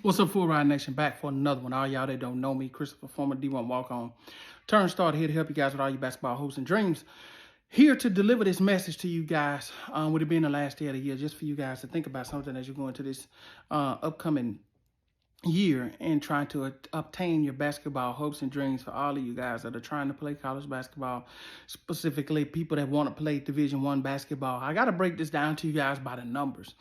What's up, Full Ride Nation? Back for another one. All y'all that don't know me, Christopher, former D1 walk-on. Turn starter here to help you guys with all your basketball hopes and dreams. Here to deliver this message to you guys, with it being the last day of the year, just for you guys to think about something as you go into this upcoming year and trying to obtain your basketball hopes and dreams for all of you guys that are trying to play college basketball, specifically people that want to play Division I basketball. I got to break this down to you guys by the numbers,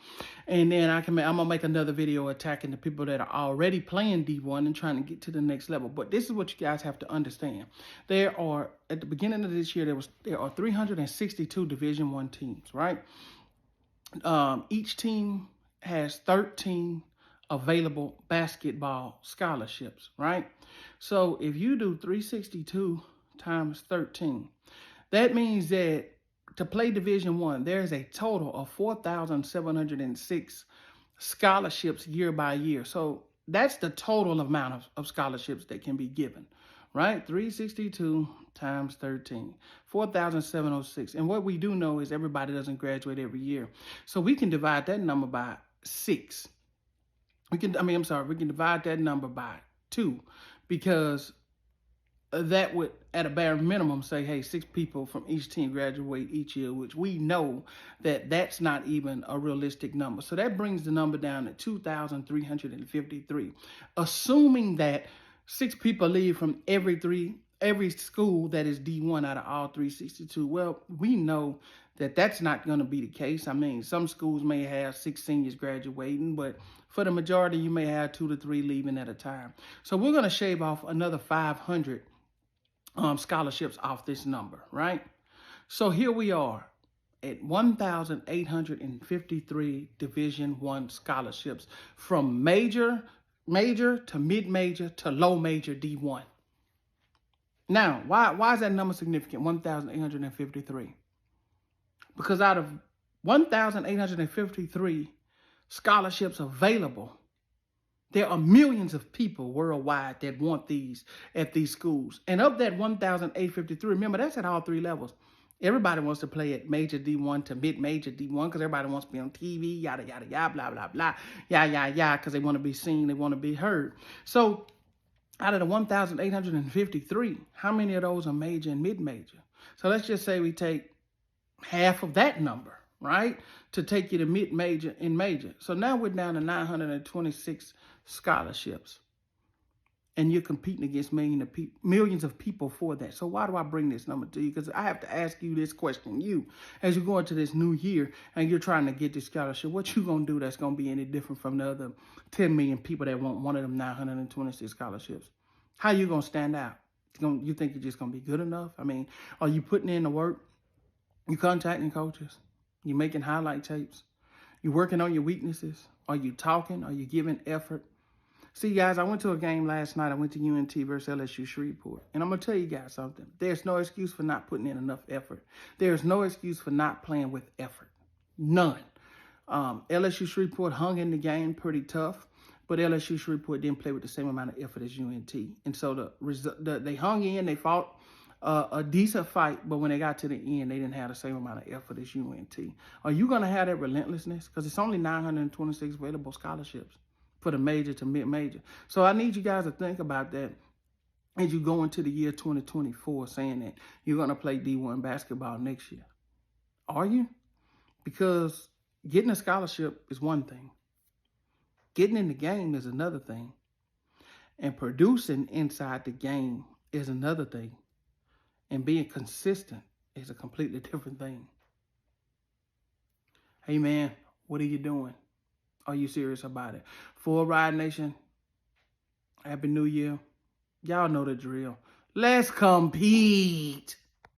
and then I'm gonna make another video attacking the people that are already playing D1 and trying to get to the next level. But this is what you guys have to understand: there are, at the beginning of this year, there are 362 Division I teams, right? Each team has 13 available basketball scholarships, right? So if you do 362 times 13, that means that to play Division I, there's a total of 4,706 scholarships year by year. So that's the total amount of scholarships that can be given, right? 362 times 13, 4,706. And what we do know is everybody doesn't graduate every year. So we can divide that number by 6. We can divide that number by 2, because that would, at a bare minimum, say, hey, 6 people from each team graduate each year, which we know that that's not even a realistic number. So that brings the number down to 2,353, assuming that 6 people leave from every school that is D1 out of all 362. Well, we know that that's not going to be the case. I mean, some schools may have 6 seniors graduating, but for the majority, you may have 2 to 3 leaving at a time. So we're going to shave off another 500 scholarships off this number, right? So here we are at 1,853 Division I scholarships, from major to mid-major to low-major D1. Now, why is that number significant, 1,853? Because out of 1,853 scholarships available, there are millions of people worldwide that want these at these schools. And of that 1,853, remember, that's at all 3 levels. Everybody wants to play at major D1 to mid-major D1 because everybody wants to be on TV, yada, yada, yada, blah, blah, blah, yada, because they want to be seen, they want to be heard. So out of the 1,853, how many of those are major and mid-major? So let's just say we take half of that number, right, to take you to mid-major and major. So now we're down to 926 scholarships, and you're competing against millions of people for that. So why do I bring this number to you? Because I have to ask you this question. You, as you go into this new year and you're trying to get this scholarship, what you going to do that's going to be any different from the other 10 million people that want one of them 926 scholarships? How you going to stand out? You think you're just going to be good enough? I mean, are you putting in the work? You contacting coaches? You making highlight tapes? You working on your weaknesses? Are you talking? Are you giving effort? See, guys, I went to a game last night. I went to UNT versus LSU Shreveport. And I'm going to tell you guys something. There's no excuse for not putting in enough effort. There's no excuse for not playing with effort. None. LSU Shreveport hung in the game pretty tough, but LSU Shreveport didn't play with the same amount of effort as UNT. And so they hung in, they fought a decent fight, but when they got to the end, they didn't have the same amount of effort as UNT. Are you going to have that relentlessness? Because it's only 926 available scholarships for the major to mid-major. So I need you guys to think about that as you go into the year 2024, saying that you're going to play D1 basketball next year. Are you? Because getting a scholarship is one thing. Getting in the game is another thing. And producing inside the game is another thing. And being consistent is a completely different thing. Hey, man, what are you doing? Are you serious about it? Full Ride Nation, Happy New Year. Y'all know the drill. Let's compete.